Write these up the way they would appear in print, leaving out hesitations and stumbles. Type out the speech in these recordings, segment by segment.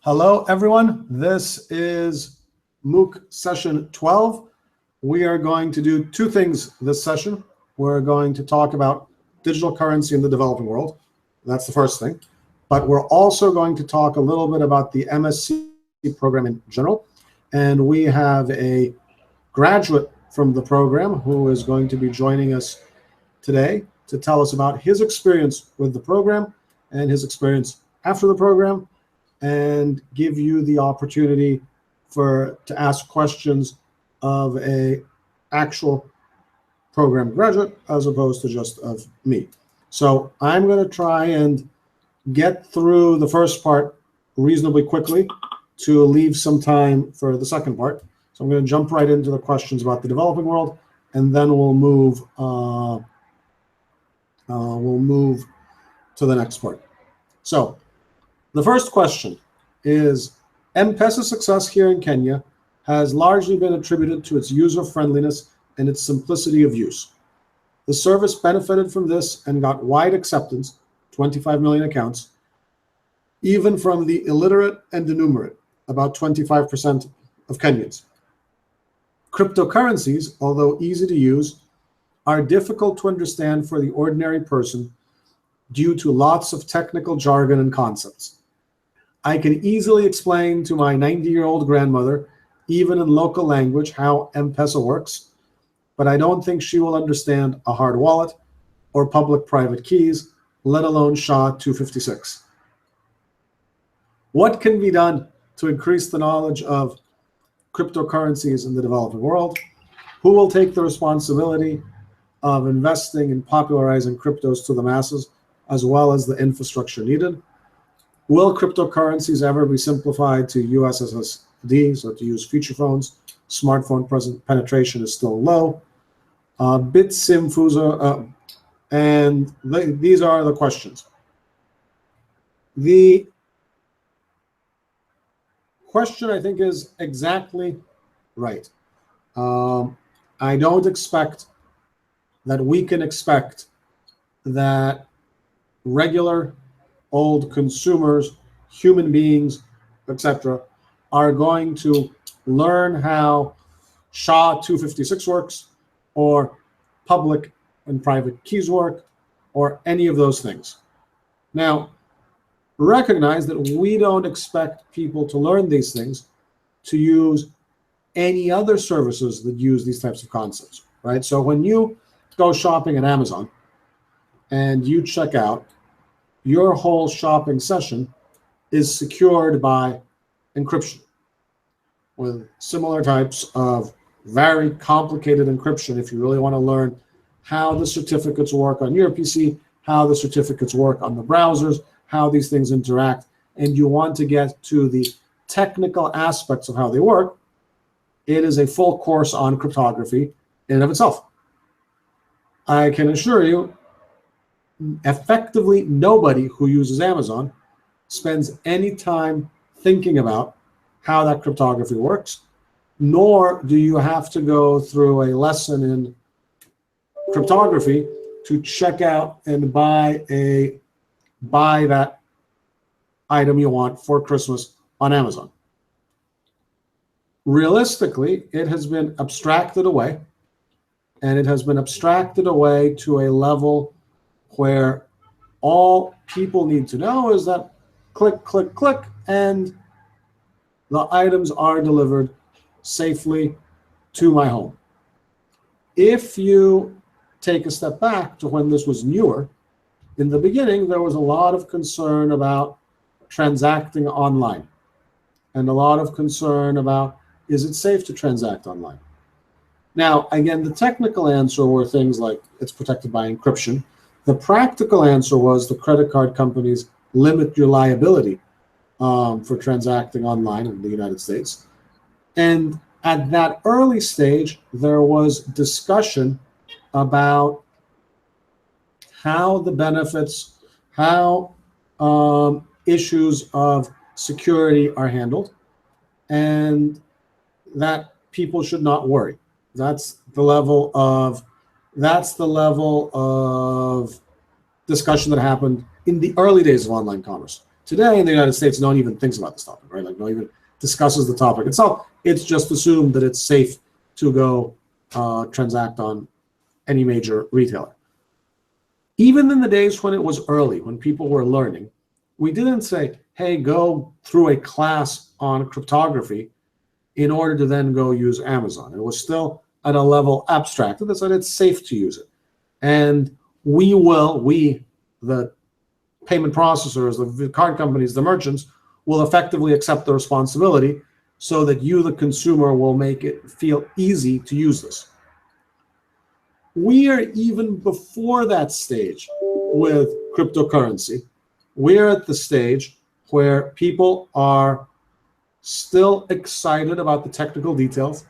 Hello, everyone. This is MOOC session 12. We are going to do two things this session. We're going to talk about digital currency in the developing world. That's the first thing. But we're also going to talk a little bit about the MSc program in general. And we have a graduate from the program who is going to be joining us today to tell us about his experience with the program and his experience after the program, and give you the opportunity to ask questions of a actual program graduate as opposed to just of me. So I'm going to try and get through the first part reasonably quickly to leave some time for the second part. So I'm going to jump right into the questions about the developing world, and then we'll move to the next part. So the first question is, M-Pesa's success here in Kenya has largely been attributed to its user-friendliness and its simplicity of use. The service benefited from this and got wide acceptance, 25 million accounts, even from the illiterate and enumerate, about 25% of Kenyans. Cryptocurrencies, although easy to use, are difficult to understand for the ordinary person due to lots of technical jargon and concepts. I can easily explain to my 90-year-old grandmother, even in local language, how M-Pesa works, but I don't think she will understand a hard wallet or public-private keys, let alone SHA-256. What can be done to increase the knowledge of cryptocurrencies in the developing world? Who will take the responsibility of investing and popularizing cryptos to the masses, as well as the infrastructure needed? Will cryptocurrencies ever be simplified to USSD, so to use feature phones? Smartphone penetration is still low. BitSim and these are the questions. The question, I think, is exactly right. I don't expect that we can expect that regular old consumers, human beings, etc., are going to learn how SHA-256 works, or public and private keys work, or any of those things. Now, recognize that we don't expect people to learn these things to use any other services that use these types of concepts, right? So when you go shopping at Amazon and you check out, your whole shopping session is secured by encryption with similar types of very complicated encryption if you really want to learn how the certificates work on your PC, how the certificates work on the browsers, how these things interact, and you want to get to the technical aspects of how they work. It is a full course on cryptography in and of itself. I can assure you, effectively nobody who uses Amazon spends any time thinking about how that cryptography works, nor do you have to go through a lesson in cryptography to check out and buy that item you want for Christmas on Amazon. Realistically, it has been abstracted away, and it has been abstracted away to a level where all people need to know is that click, click, click, and the items are delivered safely to my home. If you take a step back to when this was newer, in the beginning, there was a lot of concern about transacting online, and a lot of concern about, is it safe to transact online? Now, again, the technical answer were things like it's protected by encryption. The practical answer was the credit card companies limit your liability for transacting online in the United States. And at that early stage, there was discussion about how the benefits, how issues of security are handled, and that people should not worry. That's the level of discussion that happened in the early days of online commerce. today in the United States, no one even thinks about this topic, right? Like no one even discusses the topic itself. It's just assumed that it's safe to go transact on any major retailer. Even in the days when it was early, when people were learning, we didn't say, hey, go through a class on cryptography in order to then go use Amazon. It was still at a level abstracted that said it's safe to use it. And we, the payment processors, the card companies, the merchants, will effectively accept the responsibility so that you, the consumer, will make it feel easy to use this. We are even before that stage with cryptocurrency. We're at the stage where people are still excited about the technical details.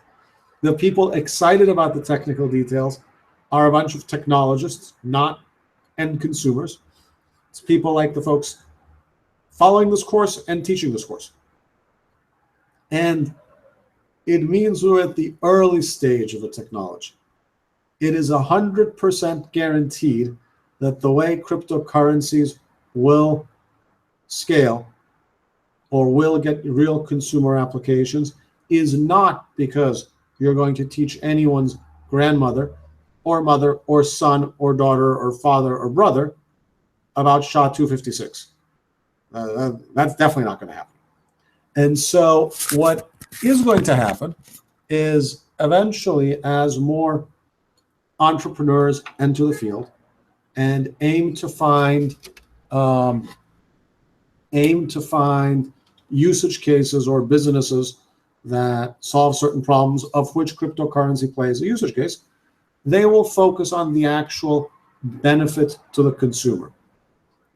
The people excited about the technical details are a bunch of technologists, not end consumers. It's people like the folks following this course and teaching this course. And it means we're at the early stage of the technology. It is 100% guaranteed that the way cryptocurrencies will scale or will get real consumer applications is not because you're going to teach anyone's grandmother or mother or son or daughter or father or brother about SHA-256. That's definitely not going to happen. And so what is going to happen is eventually, as more entrepreneurs enter the field and aim to find usage cases or businesses that solve certain problems of which cryptocurrency plays a usage case, they will focus on the actual benefit to the consumer.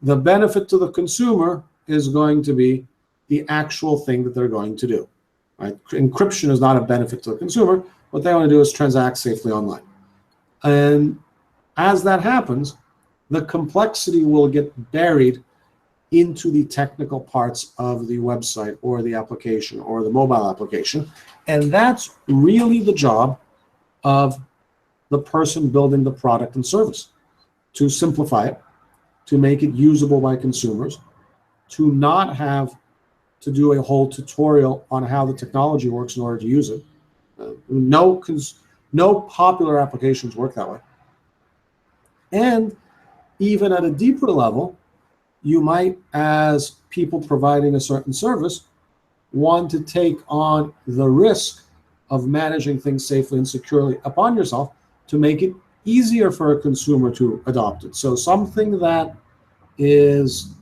The benefit to the consumer is going to be the actual thing that they're going to do. Right? Encryption is not a benefit to the consumer. What they want to do is transact safely online. And as that happens, the complexity will get buried into the technical parts of the website or the application or the mobile application. And that's really the job of the person building the product and service, to simplify it, to make it usable by consumers, to not have to do a whole tutorial on how the technology works in order to use it. No popular applications work that way. And even at a deeper level, you might, as people providing a certain service, want to take on the risk of managing things safely and securely upon yourself to make it easier for a consumer to adopt it. So something that is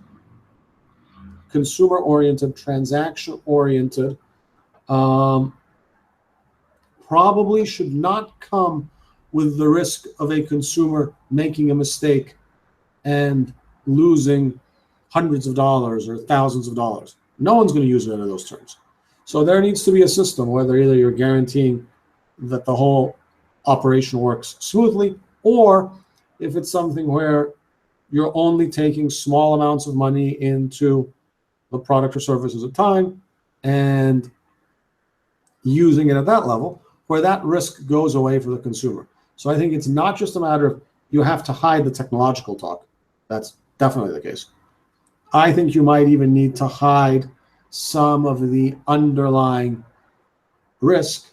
consumer-oriented, transaction-oriented, probably should not come with the risk of a consumer making a mistake and losing hundreds of dollars or thousands of dollars. No one's going to use it under those terms. So there needs to be a system, whether either you're guaranteeing that the whole operation works smoothly, or if it's something where you're only taking small amounts of money into the product or services at a time and using it at that level, where that risk goes away for the consumer. So I think it's not just a matter of you have to hide the technological talk. That's definitely the case. I think you might even need to hide some of the underlying risk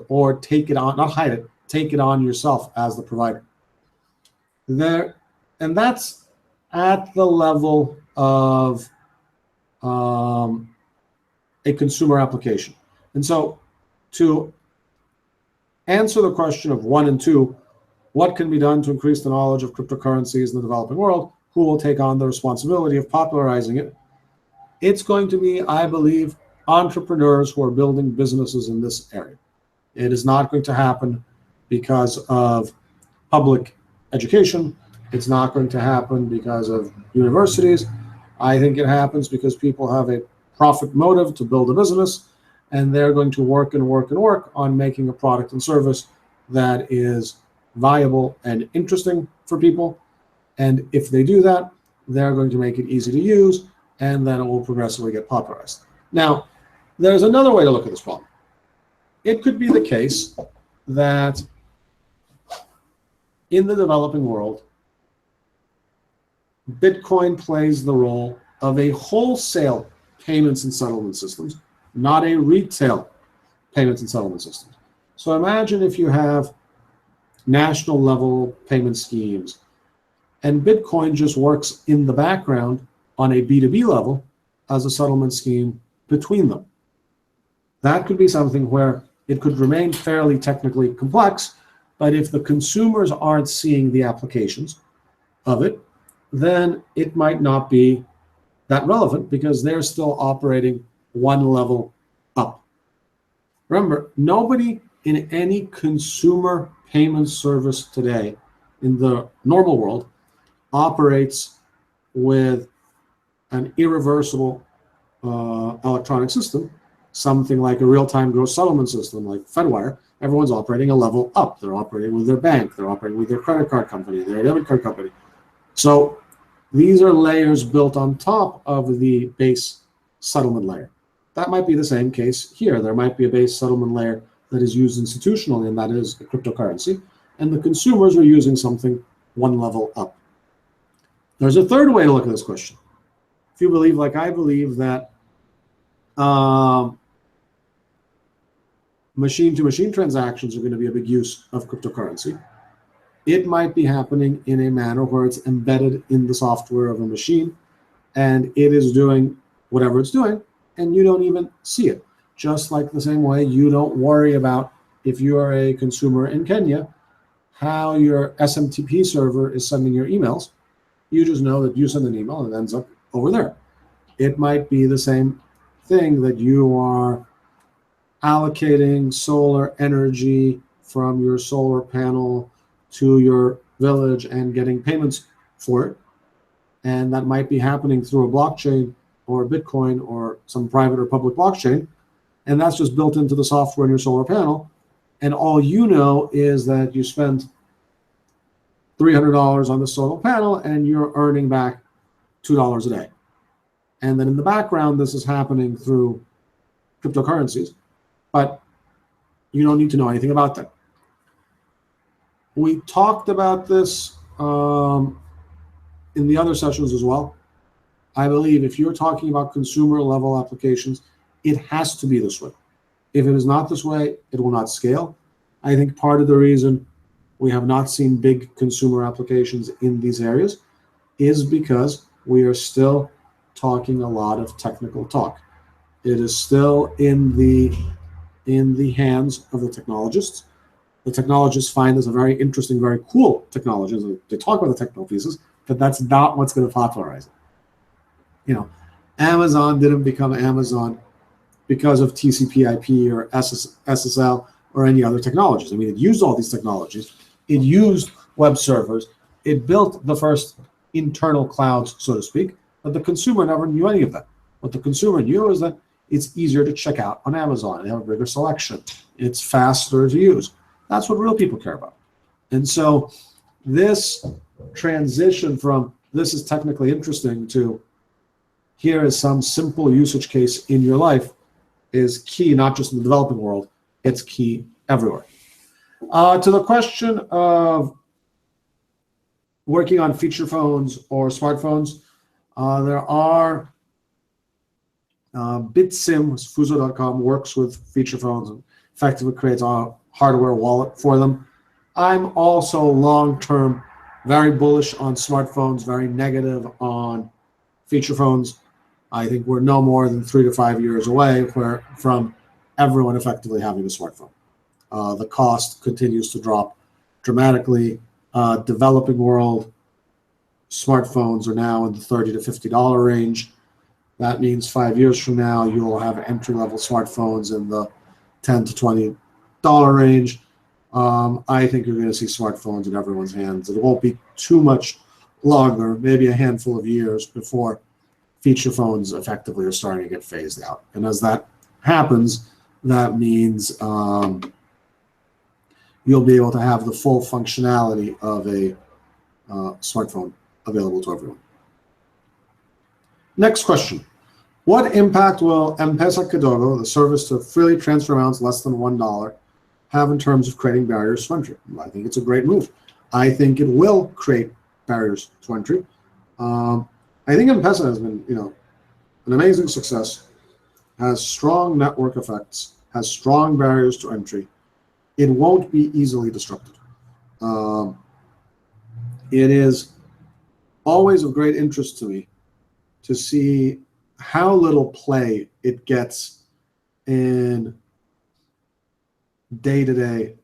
or take it on, not hide it, take it on yourself as the provider. And that's at the level of a consumer application. And so to answer the question of 1 and 2, what can be done to increase the knowledge of cryptocurrencies in the developing world? Who will take on the responsibility of popularizing it? It's going to be, I believe, entrepreneurs who are building businesses in this area. It is not going to happen because of public education. It's not going to happen because of universities. I think it happens because people have a profit motive to build a business, and they're going to work and work and work on making a product and service that is viable and interesting for people. And if they do that, they're going to make it easy to use, and then it will progressively get popularized. Now, there's another way to look at this problem. It could be the case that in the developing world, Bitcoin plays the role of a wholesale payments and settlement systems, not a retail payments and settlement systems. So imagine if you have national level payment schemes and Bitcoin just works in the background on a B2B level as a settlement scheme between them. That could be something where it could remain fairly technically complex, but if the consumers aren't seeing the applications of it, then it might not be that relevant because they're still operating one level up. Remember, nobody in any consumer payment service today in the normal world operates with an irreversible electronic system, something like a real-time gross settlement system like Fedwire. Everyone's operating a level up. They're operating with their bank, they're operating with their credit card company, their debit card company. So these are layers built on top of the base settlement layer. That might be the same case here. There might be a base settlement layer that is used institutionally, and that is a cryptocurrency, and the consumers are using something one level up. There's a third way to look at this question. If you believe, like I believe, that machine-to-machine transactions are going to be a big use of cryptocurrency, it might be happening in a manner where it's embedded in the software of a machine, and it is doing whatever it's doing, and you don't even see it. Just like the same way you don't worry about, if you are a consumer in Kenya, how your SMTP server is sending your emails. You just know that you send an email and it ends up over there. It might be the same thing, that you are allocating solar energy from your solar panel to your village and getting payments for it. And that might be happening through a blockchain or Bitcoin or some private or public blockchain. And that's just built into the software in your solar panel. And all you know is that you spent $300 on the solar panel and you're earning back $2 a day. And then in the background, this is happening through cryptocurrencies, but you don't need to know anything about that. We talked about this in the other sessions as well. I believe if you're talking about consumer level applications, it has to be this way. If it is not this way, it will not scale. I think part of the reason we have not seen big consumer applications in these areas is because we are still talking a lot of technical talk. It is still in the hands of the technologists. The technologists find this a very interesting, very cool technology. They talk about the technical pieces, but that's not what's going to popularize it. You know, Amazon didn't become Amazon because of TCP/IP or SSL or any other technologies. I mean, it used all these technologies. It used web servers. It built the first internal clouds, so to speak, but the consumer never knew any of that. What the consumer knew is that it's easier to check out on Amazon. They have a bigger selection. It's faster to use. That's what real people care about. And so this transition from this is technically interesting to here is some simple usage case in your life is key, not just in the developing world, it's key everywhere. To the question of working on feature phones or smartphones, there are BitSim, Fuso.com, works with feature phones and effectively creates a hardware wallet for them. I'm also long-term very bullish on smartphones, very negative on feature phones. I think we're no more than 3 to 5 years away from everyone effectively having a smartphone. The cost continues to drop dramatically. Developing world, smartphones are now in the $30 to $50 range. That means 5 years from now, you will have entry-level smartphones in the $10 to $20 range. I think you're going to see smartphones in everyone's hands. It won't be too much longer, maybe a handful of years before feature phones effectively are starting to get phased out. And as that happens, that means you'll be able to have the full functionality of a smartphone available to everyone. Next question. What impact will M-Pesa Kidogo, the service to freely transfer amounts less than $1, have in terms of creating barriers to entry? I think it's a great move. I think it will create barriers to entry. I think M-Pesa has been, an amazing success, has strong network effects, has strong barriers to entry. It won't be easily disrupted. It is always of great interest to me to see how little play it gets in day-to-day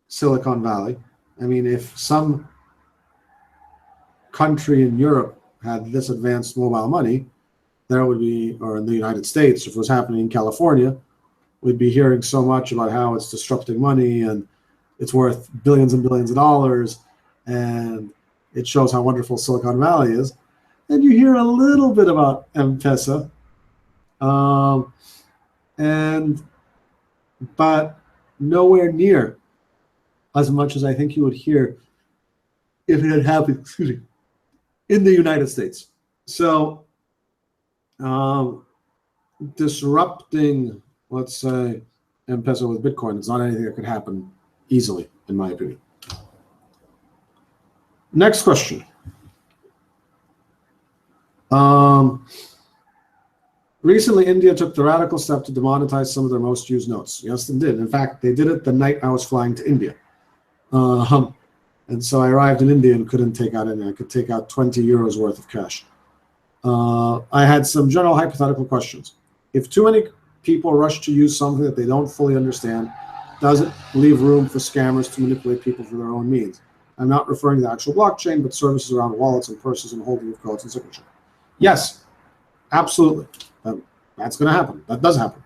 Silicon Valley. I mean, if some country in Europe had this advanced mobile money, there would be, or in the United States, if it was happening in California, we'd be hearing so much about how it's disrupting money and it's worth billions and billions of dollars, and it shows how wonderful Silicon Valley is. And you hear a little bit about M-Pesa, but nowhere near as much as I think you would hear if it had happened, in the United States. So disrupting, let's say, M-Pesa with Bitcoin, it's not anything that could happen easily, in my opinion. Next question. Recently, India took the radical step to demonetize some of their most used notes. Yes, they did. In fact, they did it the night I was flying to India. And so I arrived in India and couldn't take out any. I could take out 20 euros worth of cash. I had some general hypothetical questions. If too many people rush to use something that they don't fully understand, does it leave room for scammers to manipulate people for their own means? I'm not referring to the actual blockchain, but services around wallets and purses and holding of codes and signature. Yes, absolutely. That's going to happen. That does happen.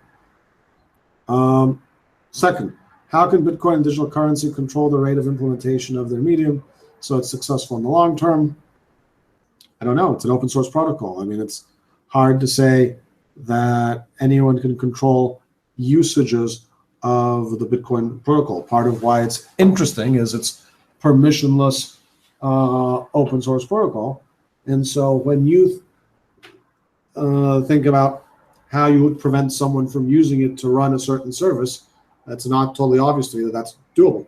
Second, how can Bitcoin and digital currency control the rate of implementation of their medium so it's successful in the long term? I don't know. It's an open source protocol. I mean, it's hard to say that anyone can control usages of the Bitcoin protocol. Part of why it's interesting is it's permissionless open source protocol. And so when you think about how you would prevent someone from using it to run a certain service, that's not totally obvious to me that that's doable.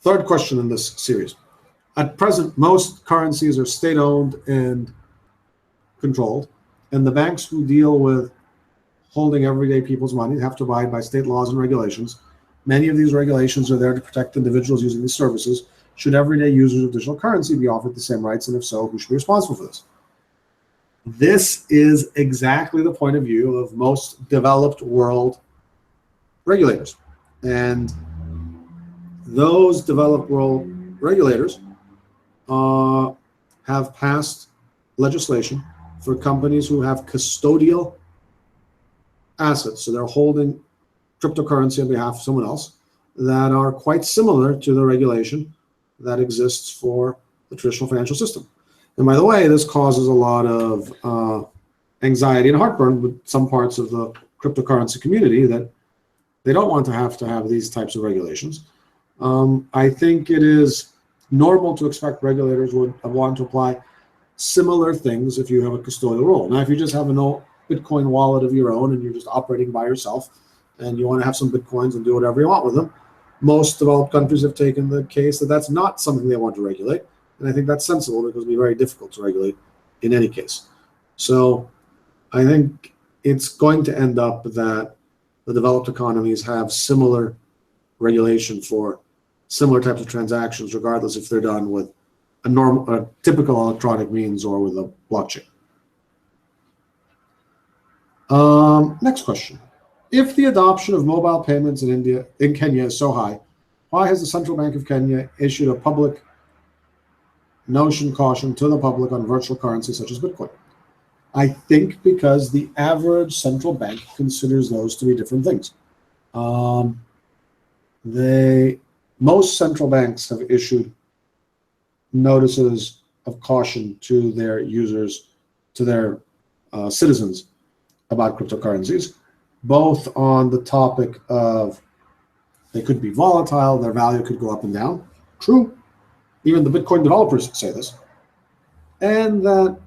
Third question in this series. At present, most currencies are state-owned and controlled, and the banks who deal with holding everyday people's money have to abide by state laws and regulations. Many of these regulations are there to protect individuals using these services. Should everyday users of digital currency be offered the same rights, and if so, who should be responsible for this? This is exactly the point of view of most developed world regulators. And those developed world regulators have passed legislation for companies who have custodial assets. So they're holding cryptocurrency on behalf of someone else that are quite similar to the regulation that exists for the traditional financial system. And by the way, this causes a lot of anxiety and heartburn with some parts of the cryptocurrency community that they don't want to have these types of regulations. I think it is normal to expect regulators would want to apply similar things if you have a custodial role. Now, if you just have a Bitcoin wallet of your own and you're just operating by yourself and you want to have some Bitcoins and do whatever you want with them, most developed countries have taken the case that that's not something they want to regulate. And I think that's sensible because it would be very difficult to regulate in any case. So I think it's going to end up that the developed economies have similar regulation for similar types of transactions, regardless if they're done with a typical electronic means or with a blockchain. Next question. If the adoption of mobile payments in Kenya is so high, why has the Central Bank of Kenya issued a public caution to the public on virtual currency such as Bitcoin? I think because the average central bank considers those to be different things. Most central banks have issued notices of caution to their users, to their citizens about cryptocurrencies, both on the topic of they could be volatile, their value could go up and down. True. Even the Bitcoin developers say this. And that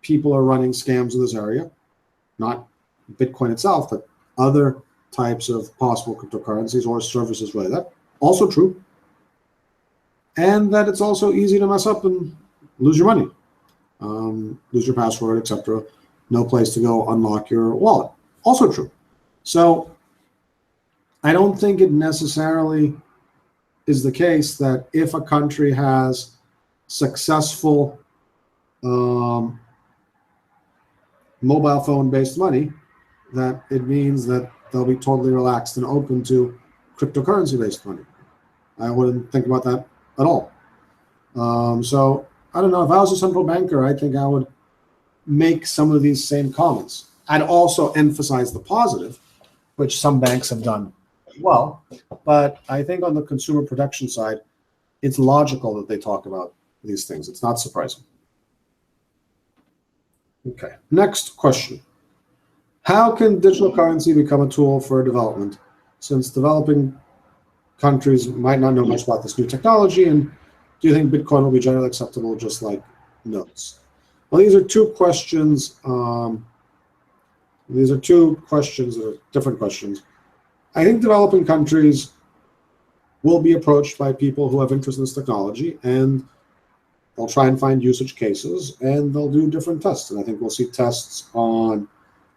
people are running scams in this area, not Bitcoin itself, but other types of possible cryptocurrencies or services related. That also true. and that it's also easy to mess up and lose your money, lose your password, etc. No place to go unlock your wallet. Also true. So I don't think it necessarily is the case that if a country has successful mobile phone-based money, that it means that they'll be totally relaxed and open to cryptocurrency-based money. I wouldn't think about that at all. So I don't know. If I was a central banker, I think I would make some of these same comments. I'd also emphasize the positive, which some banks have done well. But I think on the consumer protection side, it's logical that they talk about these things. It's not surprising. Okay, next question. How can digital currency become a tool for development, since developing countries might not know much about this new technology? And do you think Bitcoin will be generally acceptable just like notes? Well, these are two questions. These are two questions that are different questions. I think developing countries will be approached by people who have interest in this technology, and they'll try and find usage cases, and they'll do different tests. And I think we'll see tests on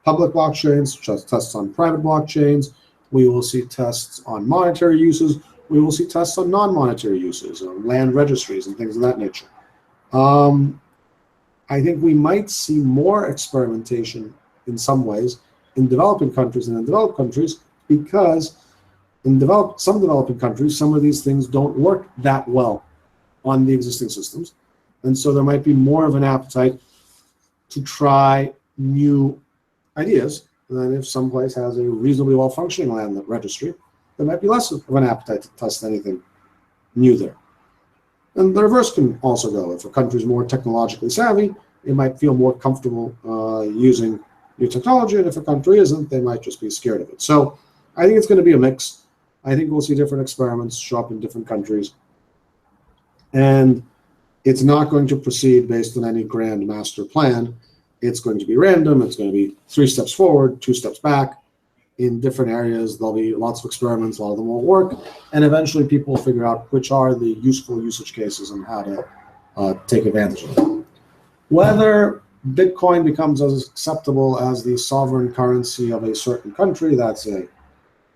public blockchains, tests on private blockchains. We will see tests on monetary uses. We will see tests on non-monetary uses, on land registries and things of that nature. I think we might see more experimentation in some ways in developing countries than in developed countries, because in some developing countries, some of these things don't work that well on the existing systems. And so there might be more of an appetite to try new ideas than if some place has a reasonably well-functioning land registry. There might be less of an appetite to test anything new there. And the reverse can also go. If a country is more technologically savvy, it might feel more comfortable using new technology, and if a country isn't, they might just be scared of it. So I think it's going to be a mix. I think we'll see different experiments show up in different countries. And it's not going to proceed based on any grand master plan. It's going to be random. It's going to be 3 steps forward, 2 steps back. In different areas, there'll be lots of experiments. A lot of them won't work. And eventually people will figure out which are the useful usage cases and how to take advantage of them. Whether Bitcoin becomes as acceptable as the sovereign currency of a certain country, that's a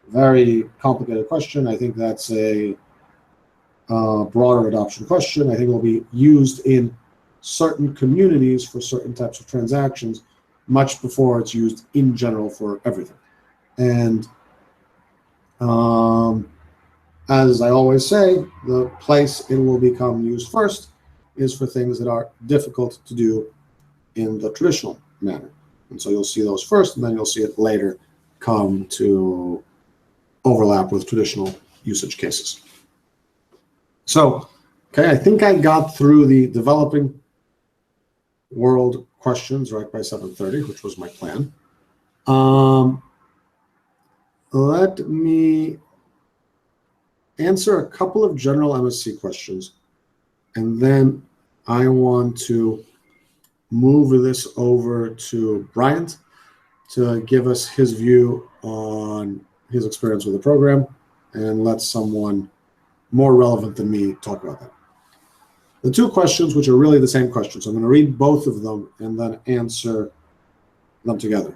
very complicated question. I think that's a broader adoption question. I think it will be used in certain communities for certain types of transactions much before it's used in general for everything. And as I always say, the place it will become used first is for things that are difficult to do in the traditional manner. And so you'll see those first, and then you'll see it later come to overlap with traditional usage cases. So, okay, I think I got through the developing world questions right by 7:30, which was my plan. Let me answer a couple of general MSC questions, and then I want to move this over to Bryant to give us his view on his experience with the program, and let someone more relevant than me talk about that. The two questions, which are really the same questions, I'm going to read both of them and then answer them together.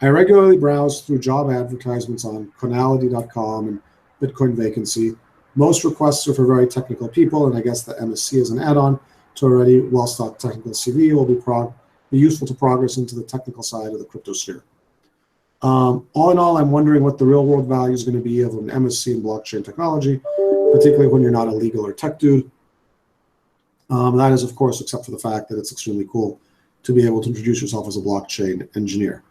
I regularly browse through job advertisements on Conality.com and Bitcoin Vacancy. Most requests are for very technical people, and I guess the MSc is an add-on to already well-stocked technical CV. It will be useful to progress into the technical side of the crypto sphere. All in all, I'm wondering what the real-world value is going to be of an MSc in blockchain technology, particularly when you're not a legal or tech dude. That is, of course, except for the fact that it's extremely cool to be able to introduce yourself as a blockchain engineer.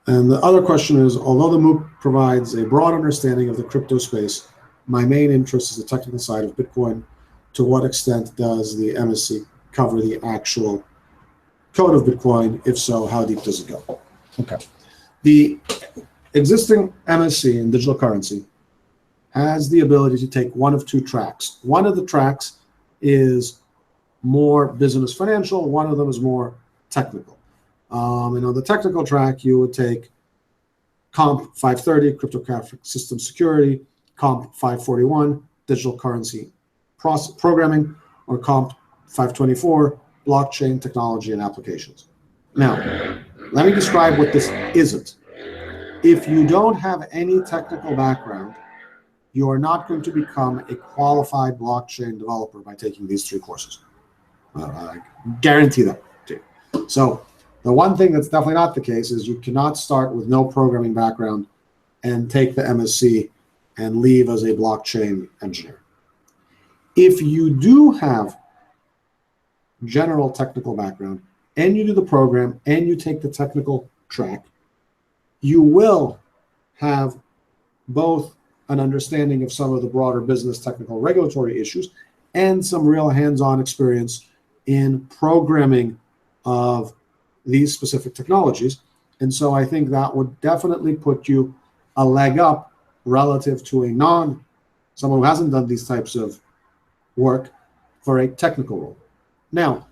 And the other question is, although the MOOC provides a broad understanding of the crypto space, my main interest is the technical side of Bitcoin. To what extent does the MSc cover the actual code of Bitcoin? If so, how deep does it go? Okay. The existing MSc in digital currency has the ability to take one of two tracks. One of the tracks is more business financial. One of them is more technical. And on the technical track, you would take Comp 530, cryptographic system security, Comp 541, digital currency programming, or Comp 524, blockchain technology and applications. Now, let me describe what this isn't. If you don't have any technical background, you are not going to become a qualified blockchain developer by taking these 3 courses. I guarantee that to you. So the one thing that's definitely not the case is you cannot start with no programming background and take the MSc and leave as a blockchain engineer. If you do have general technical background and you do the program and you take the technical track, you will have both an understanding of some of the broader business, technical, regulatory issues and some real hands-on experience in programming of these specific technologies. And so I think that would definitely put you a leg up relative to someone who hasn't done these types of work for a technical role. Now,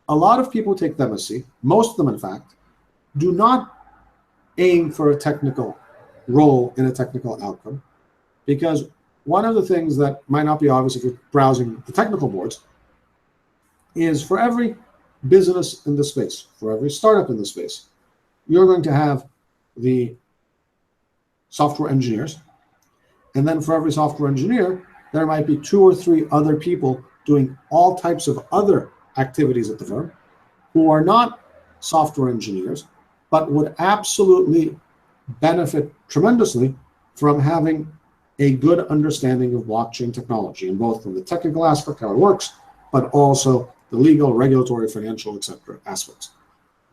a lot of people take the MSc, most of them in fact, do not aim for a technical role in a technical outcome, because one of the things that might not be obvious if you're browsing the technical boards is for every business in the space, for every startup in the space, you're going to have the software engineers, and then for every software engineer, there might be 2 or 3 other people doing all types of other activities at the firm who are not software engineers, but would absolutely benefit tremendously from having a good understanding of blockchain technology, and both from the technical aspect, how it works, but also the legal, regulatory, financial, etc. aspects.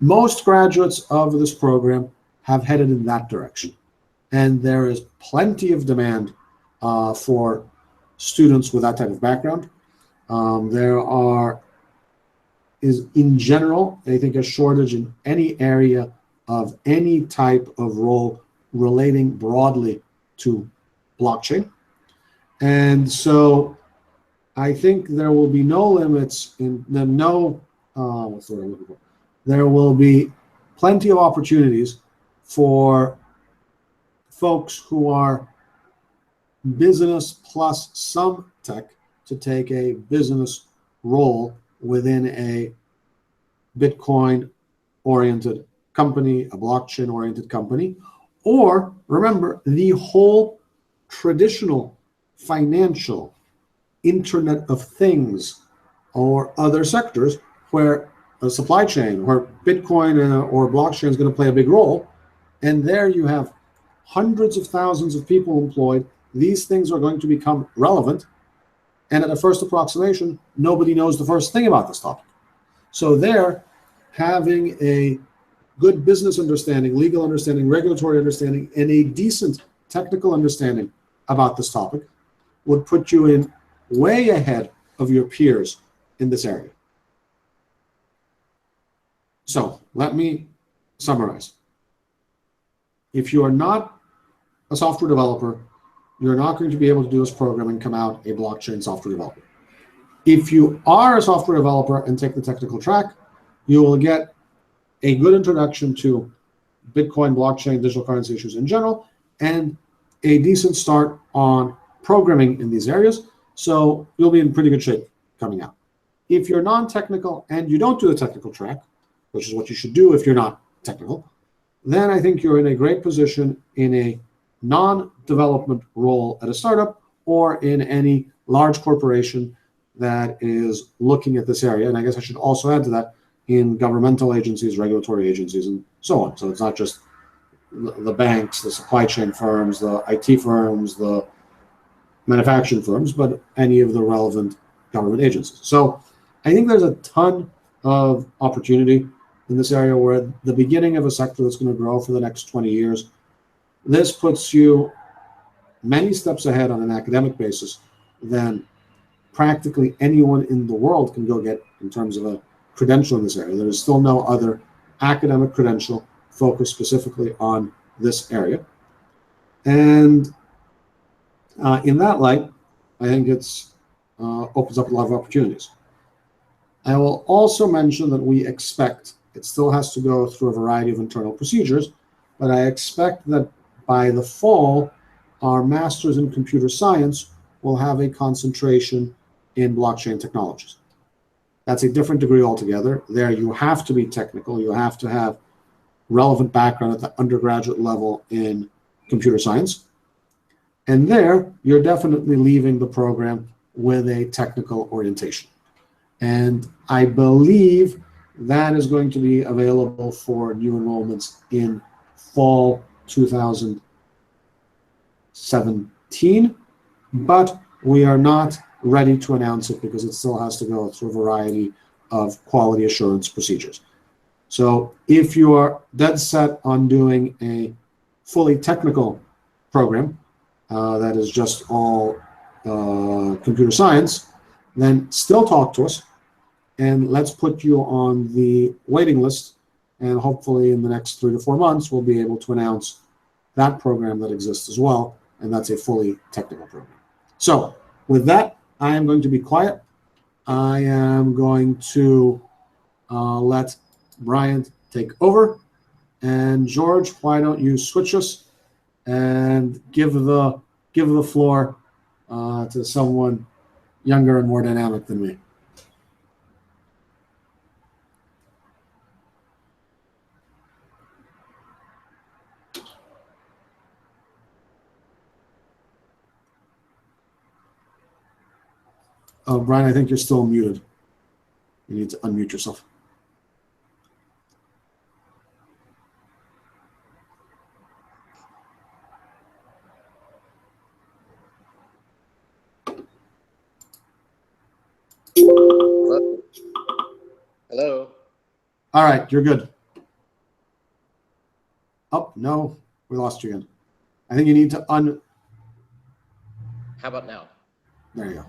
Most graduates of this program have headed in that direction, and there is plenty of demand for students with that type of background. There is in general, I think, a shortage in any area of any type of role relating broadly to blockchain. And so I think there will be no limits in the there will be plenty of opportunities for folks who are business plus some tech to take a business role within a Bitcoin-oriented company, a blockchain-oriented company, or remember, the whole traditional financial Internet of Things or other sectors where a supply chain, where Bitcoin or blockchain is going to play a big role, and there you have hundreds of thousands of people employed. These things are going to become relevant, and at a first approximation, nobody knows the first thing about this topic. So there, having a good business understanding, legal understanding, regulatory understanding, and a decent technical understanding about this topic would put you in way ahead of your peers in this area. So let me summarize. If you are not a software developer, you're not going to be able to do this program and come out a blockchain software developer. If you are a software developer and take the technical track, you will get a good introduction to Bitcoin, blockchain, digital currency issues in general, and a decent start on programming in these areas. So you'll be in pretty good shape coming out. If you're non-technical and you don't do the technical track, which is what you should do if you're not technical, then I think you're in a great position in a non-development role at a startup or in any large corporation that is looking at this area. And I guess I should also add to that, in governmental agencies, regulatory agencies, and so on. So it's not just the banks, the supply chain firms, the IT firms, the manufacturing firms, but any of the relevant government agencies. So I think there's a ton of opportunity in this area. We're at the beginning of a sector that's going to grow for the next 20 years. This puts you many steps ahead on an academic basis than practically anyone in the world can go get in terms of a credential in this area. There is still no other academic credential focused specifically on this area. And in that light, I think it's opens up a lot of opportunities. I will also mention that we expect, it still has to go through a variety of internal procedures, but I expect that by the fall, our master's in computer science will have a concentration in blockchain technologies. That's a different degree altogether. There you have to be technical. You have to have relevant background at the undergraduate level in computer science. And there, you're definitely leaving the program with a technical orientation. And I believe that is going to be available for new enrollments in fall 2017, but we are not ready to announce it because it still has to go through a variety of quality assurance procedures. So if you are dead set on doing a fully technical program that is just all computer science, then still talk to us and let's put you on the waiting list, and hopefully in the next 3 to 4 months we'll be able to announce that program that exists as well, and that's a fully technical program. So with that, I am going to be quiet. I am going to let Bryant take over, and George, why don't you switch us and give the floor to someone younger and more dynamic than me. Brian, I think you're still muted. You need to unmute yourself. Hello. All right, you're good. Oh, no, we lost you again. I think you need to How about now? There you go.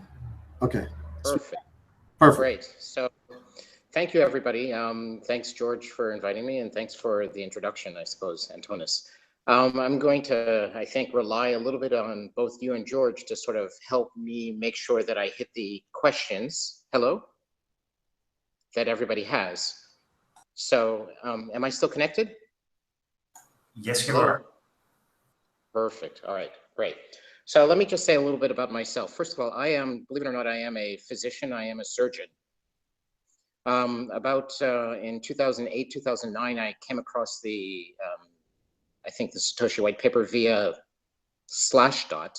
Okay. Perfect. Perfect. Great. So thank you, everybody. Thanks, George, for inviting me, and thanks for the introduction, I suppose, Antonis. I'm going to, I think, rely a little bit on both you and George to sort of help me make sure that I hit the questions, hello, that everybody has. So am I still connected? Yes, you are. Perfect. All right, great. So let me just say a little bit about myself. First of all, I am, believe it or not, I am a physician. I am a surgeon. In 2008, 2009, I came across the, I think the Satoshi white paper via Slashdot,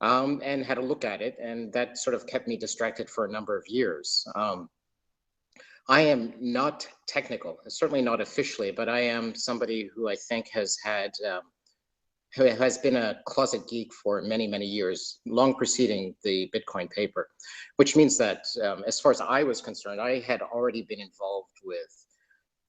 and had a look at it, and that sort of kept me distracted for a number of years. I am not technical, certainly not officially, but I am somebody who I think has had, who has been a closet geek for many, many years, long preceding the Bitcoin paper, which means that as far as I was concerned, I had already been involved with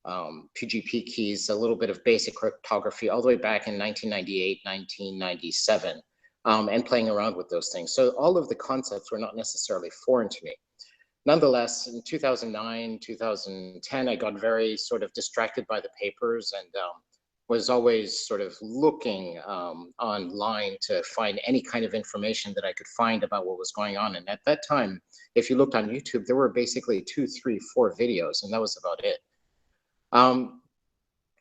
PGP keys, a little bit of basic cryptography all the way back in 1998, 1997, and playing around with those things. So all of the concepts were not necessarily foreign to me. Nonetheless, in 2009, 2010, I got very sort of distracted by the papers and was always sort of looking online to find any kind of information that I could find about what was going on. And at that time, if you looked on YouTube, there were basically 2, 3, 4 videos, and that was about it.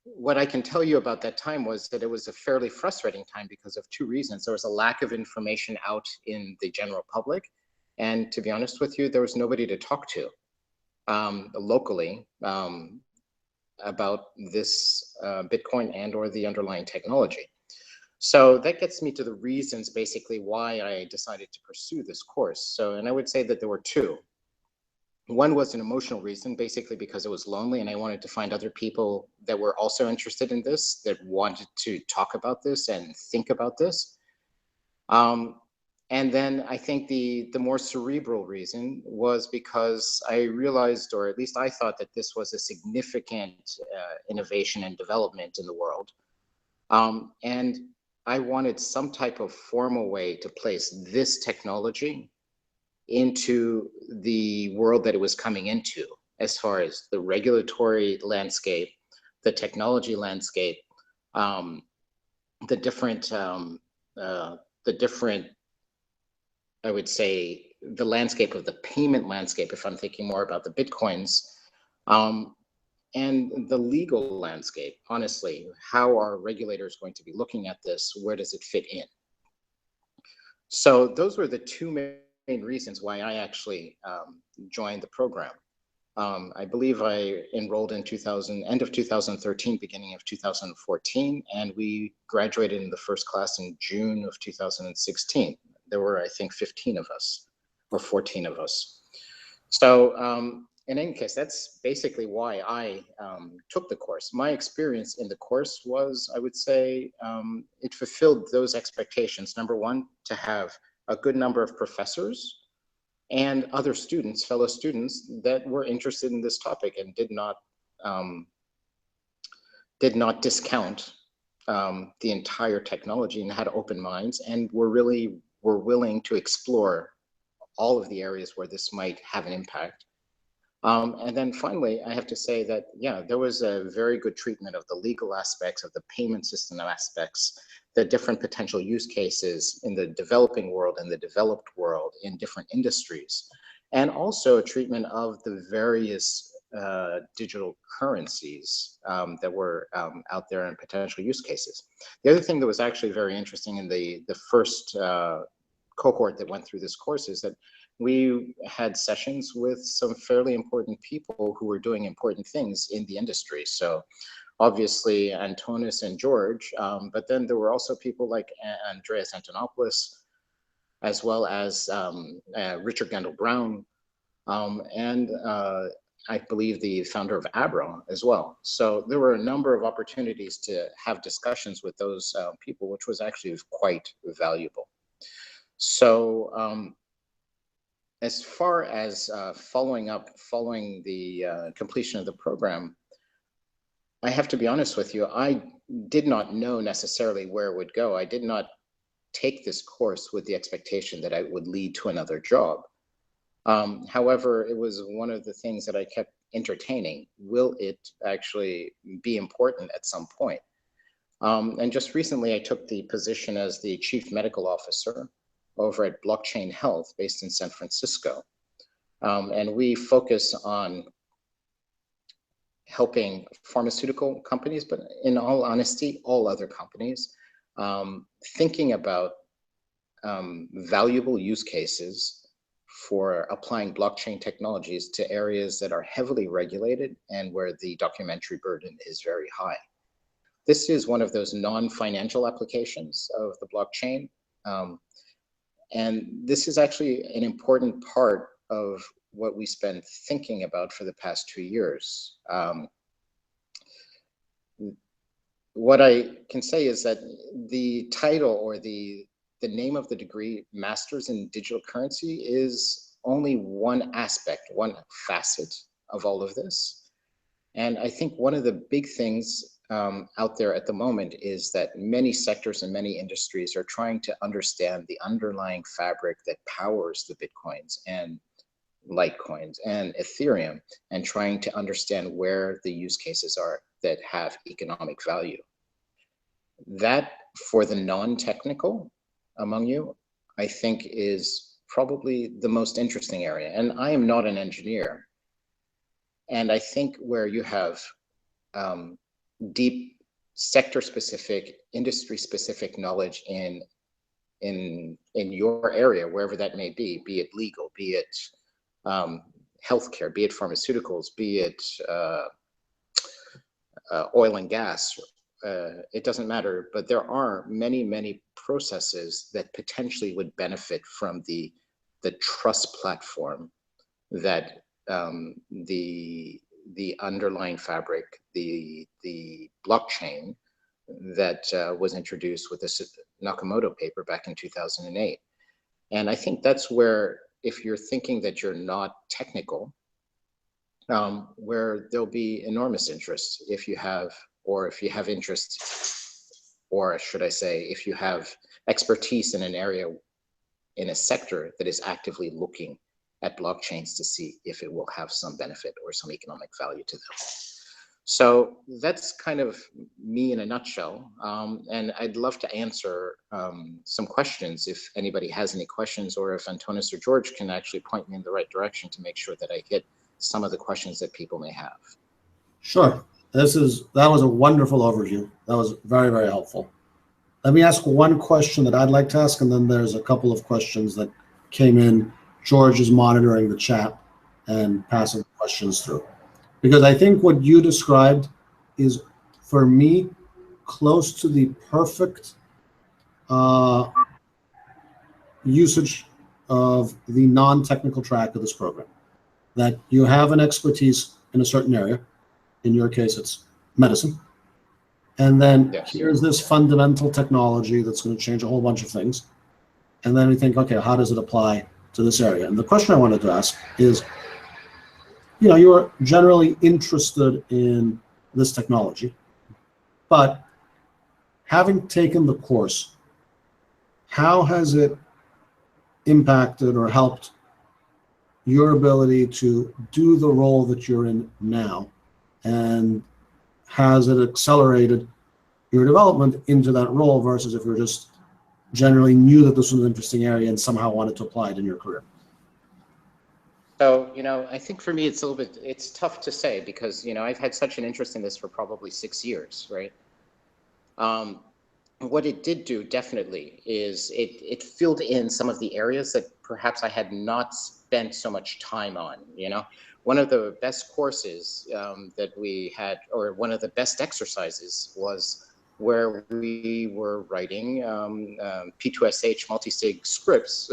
What I can tell you about that time was that it was a fairly frustrating time because of 2 reasons. There was a lack of information out in the general public. And to be honest with you, there was nobody to talk to locally about this Bitcoin and or the underlying technology. So that gets me to the reasons basically why I decided to pursue this course. So, and I would say that there were 2. One was an emotional reason, basically because it was lonely and I wanted to find other people that were also interested in this, that wanted to talk about this and think about this. And then I think the more cerebral reason was because I realized, or at least I thought, that this was a significant innovation and development in the world. And I wanted some type of formal way to place this technology into the world that it was coming into, as far as the regulatory landscape, the technology landscape, the different, I would say, the landscape of the payment landscape, if I'm thinking more about the Bitcoins, and the legal landscape. Honestly, how are regulators going to be looking at this? Where does it fit in? So those were the 2 main reasons why I actually joined the program. I believe I enrolled in end of 2013, beginning of 2014, and we graduated in the first class in June of 2016. There were, I think, 15 of us, or 14 of us. So in any case, that's basically why I took the course. My experience in the course was, I would say, it fulfilled those expectations. Number one, to have a good number of professors and other students, fellow students, that were interested in this topic and did not discount the entire technology and had open minds and were willing to explore all of the areas where this might have an impact. And then finally, I have to say that, yeah, there was a very good treatment of the legal aspects, of the payment system aspects, the different potential use cases in the developing world and the developed world in different industries, and also a treatment of the various digital currencies that were out there and potential use cases. The other thing that was actually very interesting in the first cohort that went through this course is that we had sessions with some fairly important people who were doing important things in the industry. So obviously Antonis and George, but then there were also people like Andreas Antonopoulos, as well as Richard Gendel Brown, and I believe the founder of Abra as well. So there were a number of opportunities to have discussions with those people, which was actually quite valuable. So as far as following the completion of the program, I have to be honest with you, I did not know necessarily where it would go. I did not take this course with the expectation that it would lead to another job. However, it was one of the things that I kept entertaining. Will it actually be important at some point? And just recently, I took the position as the Chief Medical Officer over at Blockchain Health, based in San Francisco. And we focus on helping pharmaceutical companies, but in all honesty, all other companies, thinking about valuable use cases for applying blockchain technologies to areas that are heavily regulated and where the documentary burden is very high. This is one of those non-financial applications of the blockchain. And this is actually an important part of what we spent thinking about for the past 2 years. What I can say is that the title or the name of the degree, Masters in Digital Currency, is only one aspect, one facet of all of this. And I think one of the big things out there at the moment is that many sectors and many industries are trying to understand the underlying fabric that powers the Bitcoins and Litecoins and Ethereum, and trying to understand where the use cases are that have economic value. That, for the non-technical among you, I think is probably the most interesting area. And I am not an engineer. And I think where you have deep sector-specific, industry-specific knowledge in your area, wherever that may be it legal, be it healthcare, be it pharmaceuticals, be it oil and gas, it doesn't matter, but there are many, many processes that potentially would benefit from the trust platform that the underlying fabric, the blockchain that was introduced with the Nakamoto paper back in 2008. And I think that's where, if you're thinking that you're not technical, where there'll be enormous interest if you have interest, or should I say, if you have expertise in an area, in a sector that is actively looking at blockchains to see if it will have some benefit or some economic value to them. So that's kind of me in a nutshell. And I'd love to answer some questions if anybody has any questions, or if Antonis or George can actually point me in the right direction to make sure that I hit some of the questions that people may have. Sure. That was a wonderful overview. That was very, very helpful. Let me ask one question that I'd like to ask, and then there's a couple of questions that came in, George is monitoring the chat and passing questions through. Because I think what you described is, for me, close to the perfect usage of the non-technical track of this program. That you have an expertise in a certain area, in your case it's medicine, and then here's this fundamental technology that's going to change a whole bunch of things, and then we think, okay, how does it apply to this area? And the question I wanted to ask is, you are generally interested in this technology, but having taken the course, how has it impacted or helped your ability to do the role that you're in now? And has it accelerated your development into that role versus if you're just generally knew that this was an interesting area and somehow wanted to apply it in your career? So, I think for me, it's tough to say because, I've had such an interest in this for probably 6 years, right? What it did do definitely is it filled in some of the areas that perhaps I had not spent so much time on. One of the best courses that we had, or one of the best exercises, was where we were writing P2SH multi-sig scripts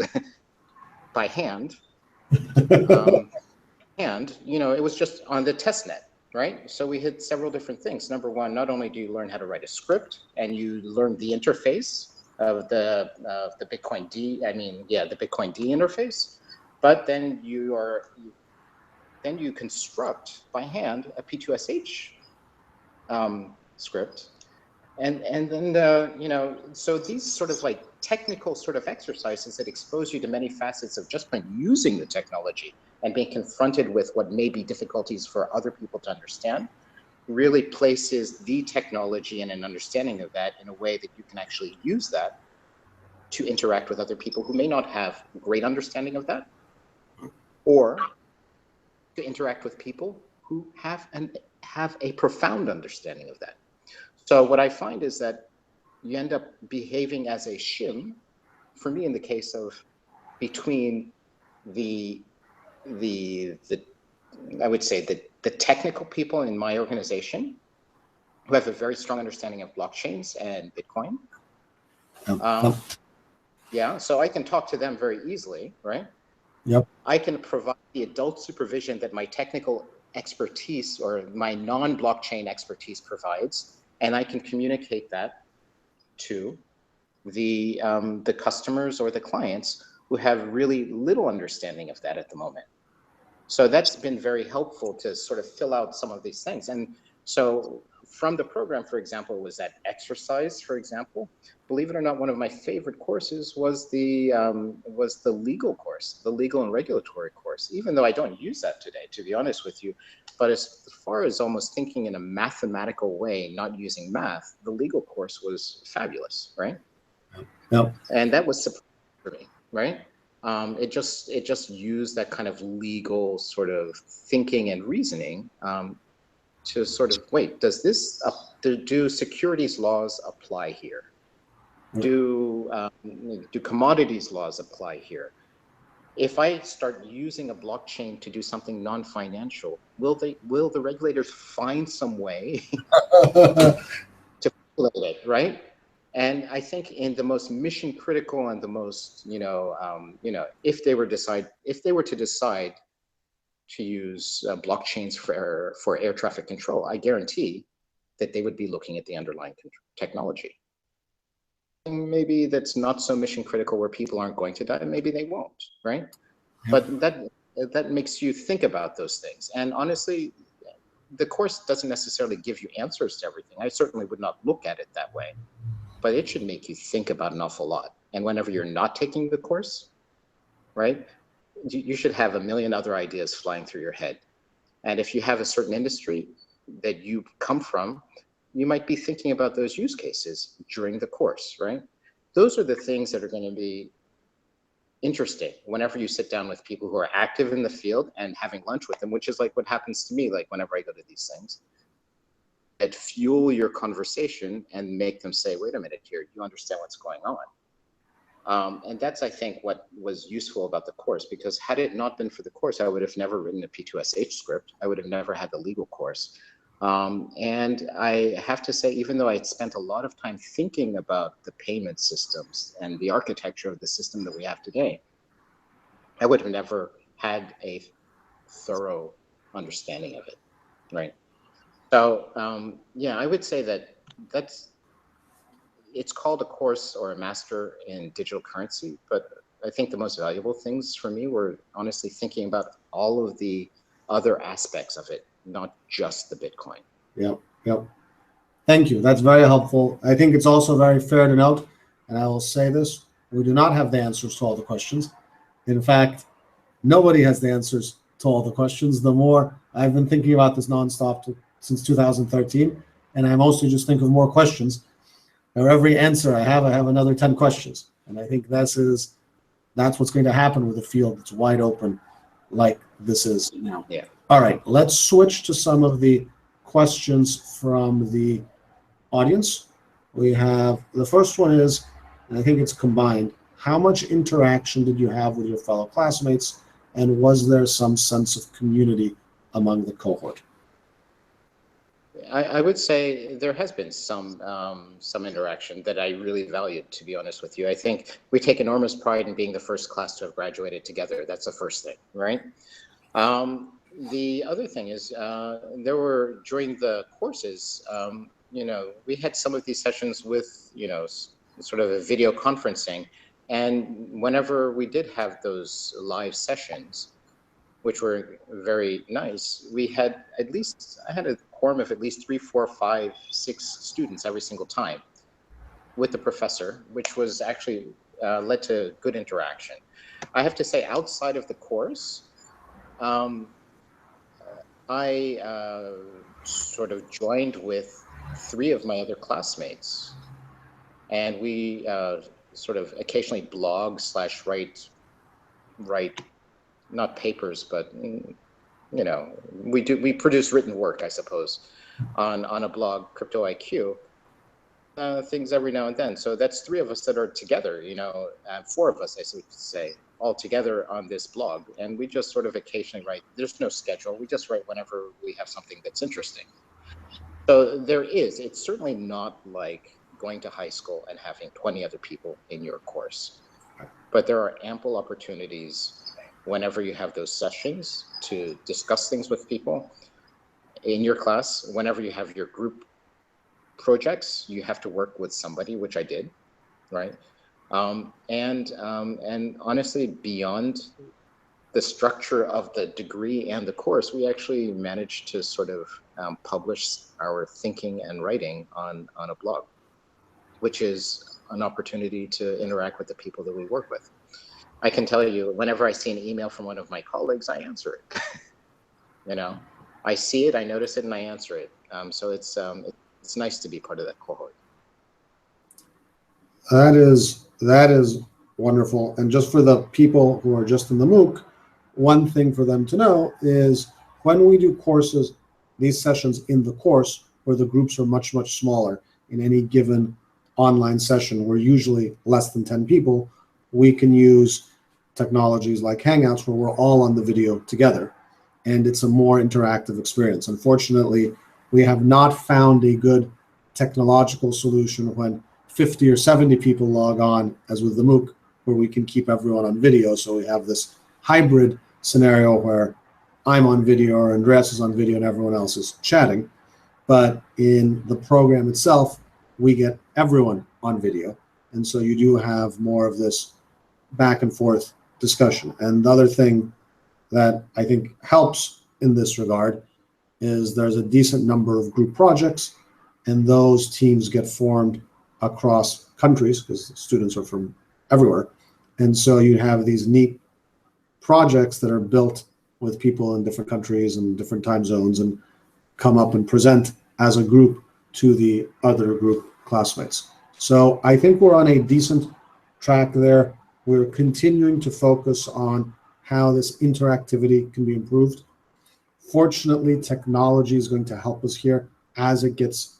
by hand. And, it was just on the test net, right? So we had several different things. Number one, not only do you learn how to write a script and you learn the interface of the Bitcoin D, the Bitcoin D interface, but then you construct by hand a P2SH script. And then, so these sort of like technical sort of exercises that expose you to many facets of just by using the technology and being confronted with what may be difficulties for other people to understand, really places the technology and an understanding of that in a way that you can actually use that to interact with other people who may not have great understanding of that, or to interact with people who have a profound understanding of that. So what I find is that you end up behaving as a shim, for me in the case of between the I would say the technical people in my organization who have a very strong understanding of blockchains and Bitcoin. So I can talk to them very easily, right? Yep. I can provide the adult supervision that my technical expertise or my non-blockchain expertise provides, and I can communicate that to the customers or the clients who have really little understanding of that at the moment. So that's been very helpful to sort of fill out some of these things. And so from the program, for example, was that exercise, for example, believe it or not, one of my favorite courses was the legal course, the legal and regulatory course, even though I don't use that today, to be honest with you. But as far as almost thinking in a mathematical way, not using math, the legal course was fabulous, right? Yep. And that was surprising for me, right? It just used that kind of legal sort of thinking and reasoning to sort of, wait, do securities laws apply here? Do commodities laws apply here? If I start using a blockchain to do something non-financial, will the regulators find some way to regulate it, right? And I think in the most mission critical and the most, if they were to decide to use blockchains for air traffic control, I guarantee that they would be looking at the underlying technology. And maybe that's not so mission critical where people aren't going to die, and maybe they won't, right? But that makes you think about those things. And honestly, the course doesn't necessarily give you answers to everything. I certainly would not look at it that way, but it should make you think about an awful lot. And whenever you're not taking the course, right, you should have a million other ideas flying through your head. And if you have a certain industry that you come from, you might be thinking about those use cases during the course, right? Those are the things that are going to be interesting whenever you sit down with people who are active in the field and having lunch with them, which is like what happens to me, like whenever I go to these things, that fuel your conversation and make them say, wait a minute here, you understand what's going on. And that's, I think, what was useful about the course, because had it not been for the course, I would have never written a P2SH script. I would have never had the legal course. And I have to say, even though I spent a lot of time thinking about the payment systems and the architecture of the system that we have today, I would have never had a thorough understanding of it, right? So yeah, I would say that it's called a course or a master in digital currency, but I think the most valuable things for me were honestly thinking about all of the other aspects of it, not just the Bitcoin. Yep. Thank you. That's very helpful. I think it's also very fair to note, and I will say this, we do not have the answers to all the questions. In fact, nobody has the answers to all the questions. The more I've been thinking about this nonstop since 2013, and I mostly just think of more questions. For every answer I have another 10 questions. And I think that's what's going to happen with a field that's wide open like this is now. Yeah. All right, let's switch to some of the questions from the audience. We have, the first one is, and I think it's combined, how much interaction did you have with your fellow classmates, and was there some sense of community among the cohort? I would say there has been some interaction that I really valued, to be honest with you. I think we take enormous pride in being the first class to have graduated together. That's the first thing, right? The other thing is there were, during the courses, we had some of these sessions with, sort of a video conferencing. And whenever we did have those live sessions, which were very nice, we had I had a quorum of at least 3, 4, 5, 6 students every single time with the professor, which was actually led to good interaction. I have to say, outside of the course, I sort of joined with 3 of my other classmates, and we sort of occasionally blog / write not papers, but we produce written work, I suppose, on a blog, Crypto IQ, things every now and then. So that's 3 of us that are together, 4 of us, I should say, all together on this blog. And we just sort of occasionally write. There's no schedule. We just write whenever we have something that's interesting. So it's certainly not like going to high school and having 20 other people in your course, but there are ample opportunities whenever you have those sessions to discuss things with people in your class. Whenever you have your group projects, you have to work with somebody, which I did, right? And honestly, beyond the structure of the degree and the course, we actually managed to sort of publish our thinking and writing on a blog, which is an opportunity to interact with the people that we work with. I can tell you, whenever I see an email from one of my colleagues, I answer it. I see it, I notice it, and I answer it. So it's nice to be part of that cohort. That is wonderful. And just for the people who are just in the MOOC, one thing for them to know is when we do courses, these sessions in the course where the groups are much, much smaller, in any given online session, we're usually less than 10 people, we can use technologies like Hangouts where we're all on the video together, and it's a more interactive experience. Unfortunately, we have not found a good technological solution when 50 or 70 people log on, as with the MOOC, where we can keep everyone on video. So we have this hybrid scenario where I'm on video or Andreas is on video and everyone else is chatting. But in the program itself, we get everyone on video. And so you do have more of this back and forth discussion. And the other thing that I think helps in this regard is there's a decent number of group projects, and those teams get formed across countries because students are from everywhere. And so you have these neat projects that are built with people in different countries and different time zones and come up and present as a group to the other group classmates. So I think we're on a decent track there. We're continuing to focus on how this interactivity can be improved. Fortunately, technology is going to help us here as it gets,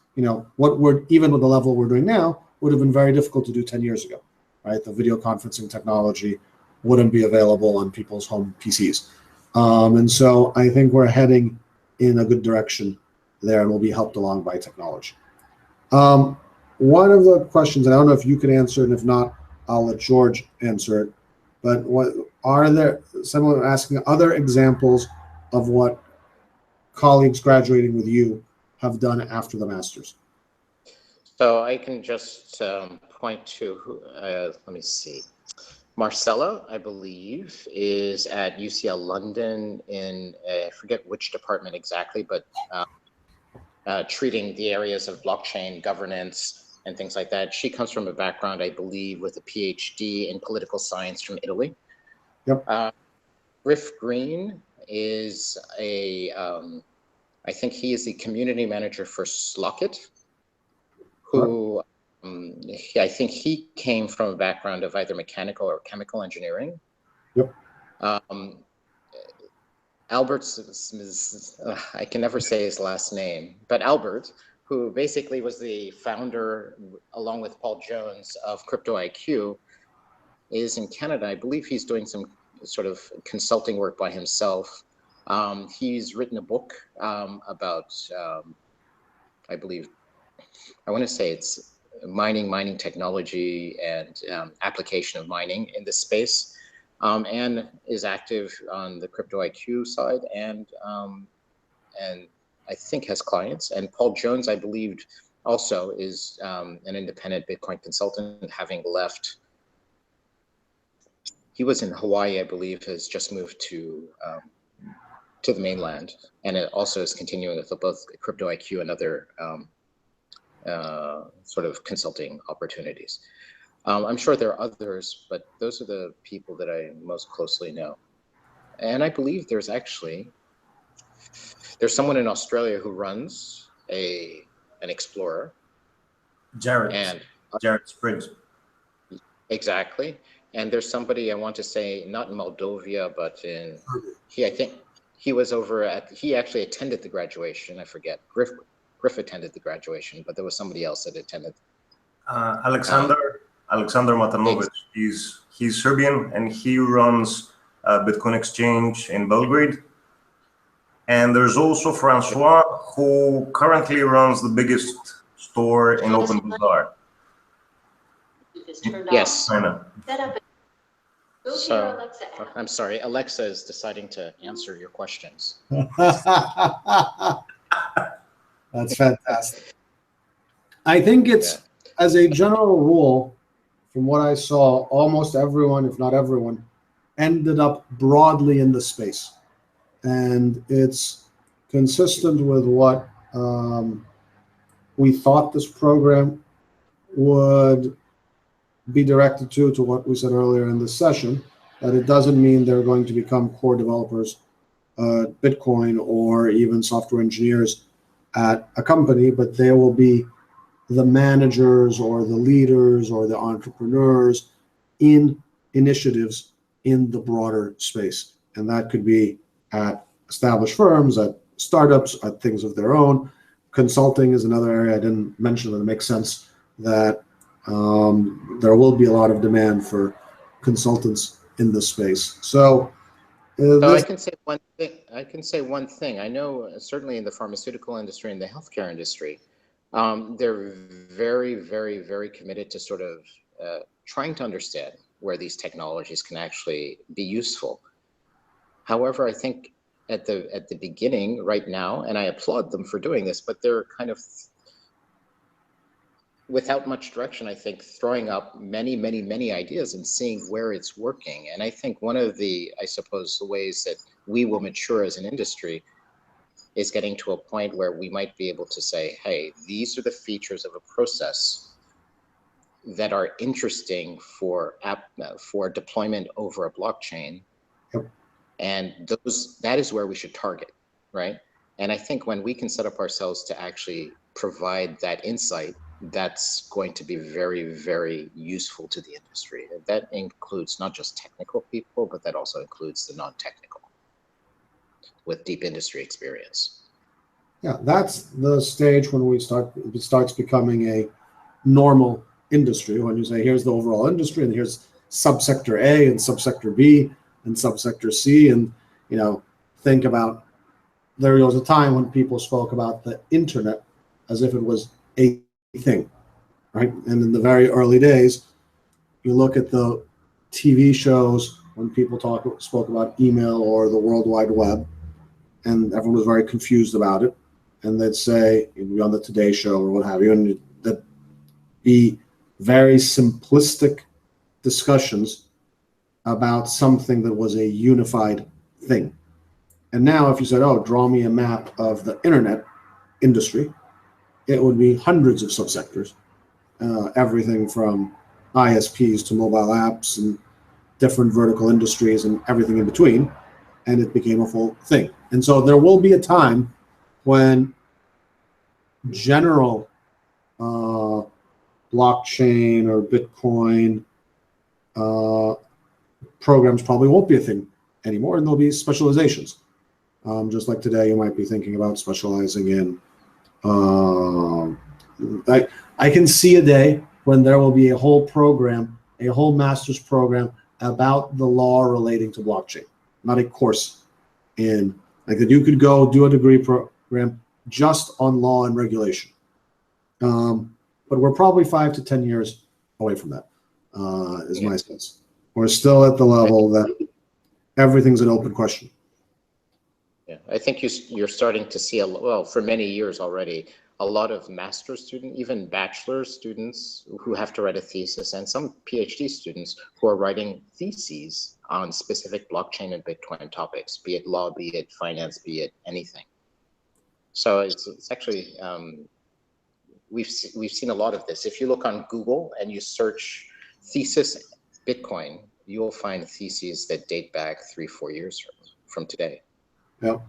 what we're, even with the level we're doing now, would have been very difficult to do 10 years ago. right? The video conferencing technology wouldn't be available on people's home PCs. And so I think we're heading in a good direction there, and will be helped along by technology. One of the questions, and I don't know if you can answer it, and if not, I'll let George answer it, but what are there, someone asking other examples of what colleagues graduating with you have done after the master's? So I can just point to, let me see. Marcella, I believe, is at UCL London in, I forget which department exactly, but treating the areas of blockchain governance and things like that. She comes from a background, I believe, with a PhD in political science from Italy. Yep. Griff Green is I think he is the community manager for Slockit, who I think he came from a background of either mechanical or chemical engineering. Yep. Albert, I can never say his last name, but Albert, who basically was the founder, along with Paul Jones, of Crypto IQ, is in Canada. I believe he's doing some sort of consulting work by himself. He's written a book about, I believe, I want to say it's mining technology and application of mining in this space, and is active on the Crypto IQ side, and I think has clients. And Paul Jones, I believe, also is an independent Bitcoin consultant, having left. He was in Hawaii, I believe, has just moved to the mainland, and it also is continuing with both Crypto IQ and other sort of consulting opportunities. I'm sure there are others, but those are the people that I most closely know. And I believe there's someone in Australia who runs an Explorer. Jared Springs. Exactly. And there's somebody, I want to say, not in Moldova, but I think he was over he actually attended the graduation. I forget. Griff attended the graduation, but there was somebody else that attended. Alexander Matamovic. He's Serbian, and he runs Bitcoin exchange in Belgrade. And there's also Francois, who currently runs the biggest store in Open Bazaar. Yes. China. So, I'm sorry, Alexa is deciding to answer your questions. That's fantastic. I think it's, as a general rule, from what I saw, almost everyone, if not everyone, ended up broadly in the space. And it's consistent with what we thought this program would be directed to what we said earlier in this session, that it doesn't mean they're going to become core developers, Bitcoin, or even software engineers at a company, but they will be the managers or the leaders or the entrepreneurs in initiatives in the broader space. And that could be at established firms, at startups, at things of their own. Consulting is another area I didn't mention, but it makes sense that there will be a lot of demand for consultants in this space. So I can say one thing. I know certainly in the pharmaceutical industry and the healthcare industry, they're very, very, very committed to sort of trying to understand where these technologies can actually be useful. However, I think at the beginning right now, and I applaud them for doing this, but they're kind of without much direction, I think, throwing up many, many, many ideas and seeing where it's working. And I think one of the, I suppose, the ways that we will mature as an industry is getting to a point where we might be able to say, hey, these are the features of a process that are interesting for deployment over a blockchain. Yep. And that is where we should target, right? And I think when we can set up ourselves to actually provide that insight, that's going to be very, very useful to the industry. That includes not just technical people, but that also includes the non-technical with deep industry experience. Yeah, that's the stage when it starts becoming a normal industry, when you say here's the overall industry and here's subsector A and subsector B and subsector C, and think about, there was a time when people spoke about the internet as if it was a thing, right? And in the very early days, you look at the TV shows when people spoke about email or the World Wide Web, and everyone was very confused about it. And they'd say, it'd be on the Today Show or what have you, and that'd be very simplistic discussions about something that was a unified thing. And now if you said, oh, draw me a map of the internet industry, it would be hundreds of subsectors, everything from ISPs to mobile apps and different vertical industries and everything in between, and it became a full thing. And so there will be a time when general blockchain or Bitcoin programs probably won't be a thing anymore, and there'll be specializations. Just like today, you might be thinking about specializing in. I can see a day when there will be a whole program, a whole master's program about the law relating to blockchain, not a course in, like that you could go do a degree program just on law and regulation. But we're probably 5 to 10 years away from that, is my sense. We're still at the level that everything's an open question. Yeah, I think you're starting to see, well, for many years already, a lot of master's students, even bachelor students who have to write a thesis, and some PhD students who are writing theses on specific blockchain and Bitcoin topics, be it law, be it finance, be it anything. So it's actually, we've seen a lot of this. If you look on Google and you search thesis Bitcoin, you'll find theses that date back 3-4 years from today. Yep.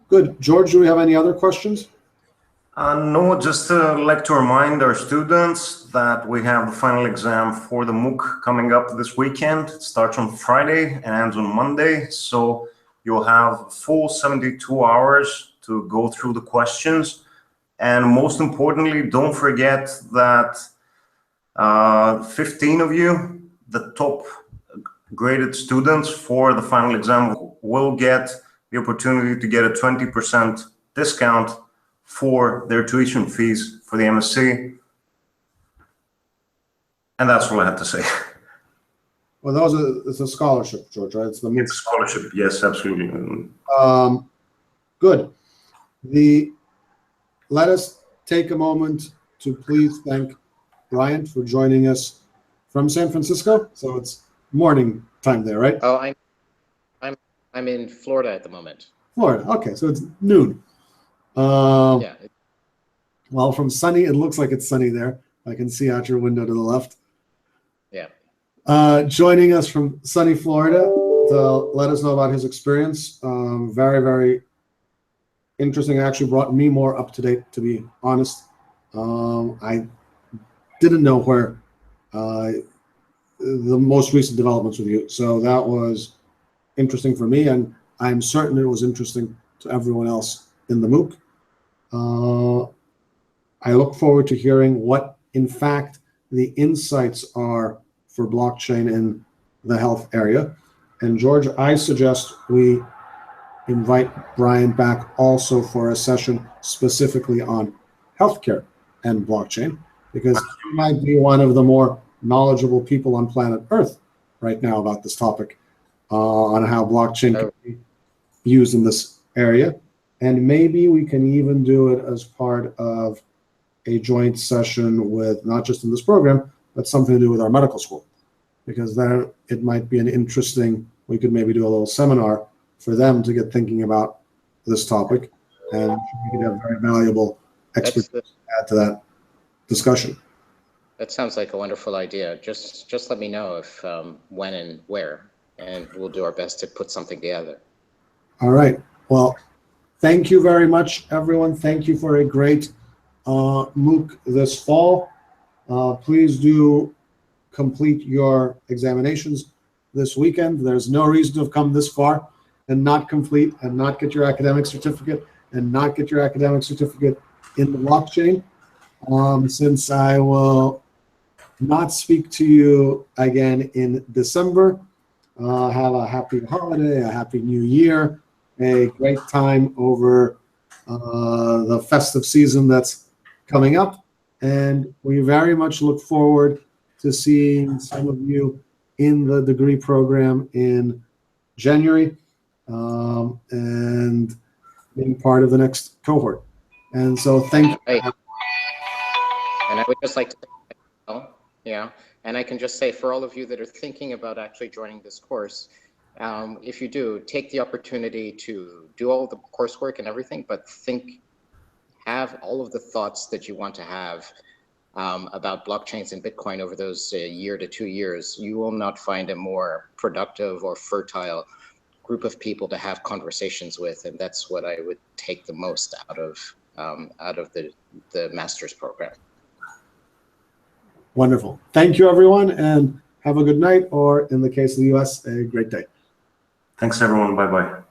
Good. George, do we have any other questions? No, just like to remind our students that we have the final exam for the MOOC coming up this weekend. It starts on Friday and ends on Monday. So you'll have full 72 hours to go through the questions. And most importantly, don't forget that 15 of you, the top graded students for the final exam, will get the opportunity to get a 20% discount for their tuition fees for the MSc. And that's all I have to say. Well, it's a scholarship, George, right? It's the MOOC. It's a scholarship, yes, absolutely. Good. Let us take a moment to please thank Bryant for joining us from San Francisco. So it's morning time there, right? Oh, I'm in Florida at the moment. Florida. Okay, so it's noon. Yeah. Well, from sunny, it looks like it's sunny there. I can see out your window to the left. Yeah. Joining us from sunny Florida to let us know about his experience. Very, very interesting. It actually brought me more up to date, to be honest. I didn't know where the most recent developments with you. So that was interesting for me, and I'm certain it was interesting to everyone else in the MOOC. I look forward to hearing what, in fact, the insights are for blockchain in the health area. And George, I suggest we invite Brian back also for a session specifically on healthcare and blockchain, because he might be one of the more knowledgeable people on planet Earth right now about this topic, on how blockchain can be used in this area. And maybe we can even do it as part of a joint session with, not just in this program, but something to do with our medical school, because then it might be an interesting, we could maybe do a little seminar for them to get thinking about this topic, and we could have very valuable experts to add to that discussion. That sounds like a wonderful idea. Just let me know if when and where, and we'll do our best to put something together. All right. Well, thank you very much, everyone. Thank you for a great MOOC this fall. Please do complete your examinations this weekend. There's no reason to have come this far and not complete and not get your academic certificate and not get your academic certificate in the blockchain. Since I will not speak to you again in December, have a happy holiday, a happy new year, a great time over the festive season that's coming up. And we very much look forward to seeing some of you in the degree program in January, and being part of the next cohort. And so thank you. And I would just like to say, well, yeah, and I can just say for all of you that are thinking about actually joining this course, if you do, take the opportunity to do all the coursework and everything, but have all of the thoughts that you want to have about blockchains and Bitcoin over those year to 2 years. You will not find a more productive or fertile group of people to have conversations with, and that's what I would take the most out of the master's program. Wonderful. Thank you, everyone, and have a good night, or in the case of the US, a great day. Thanks, everyone. Bye-bye.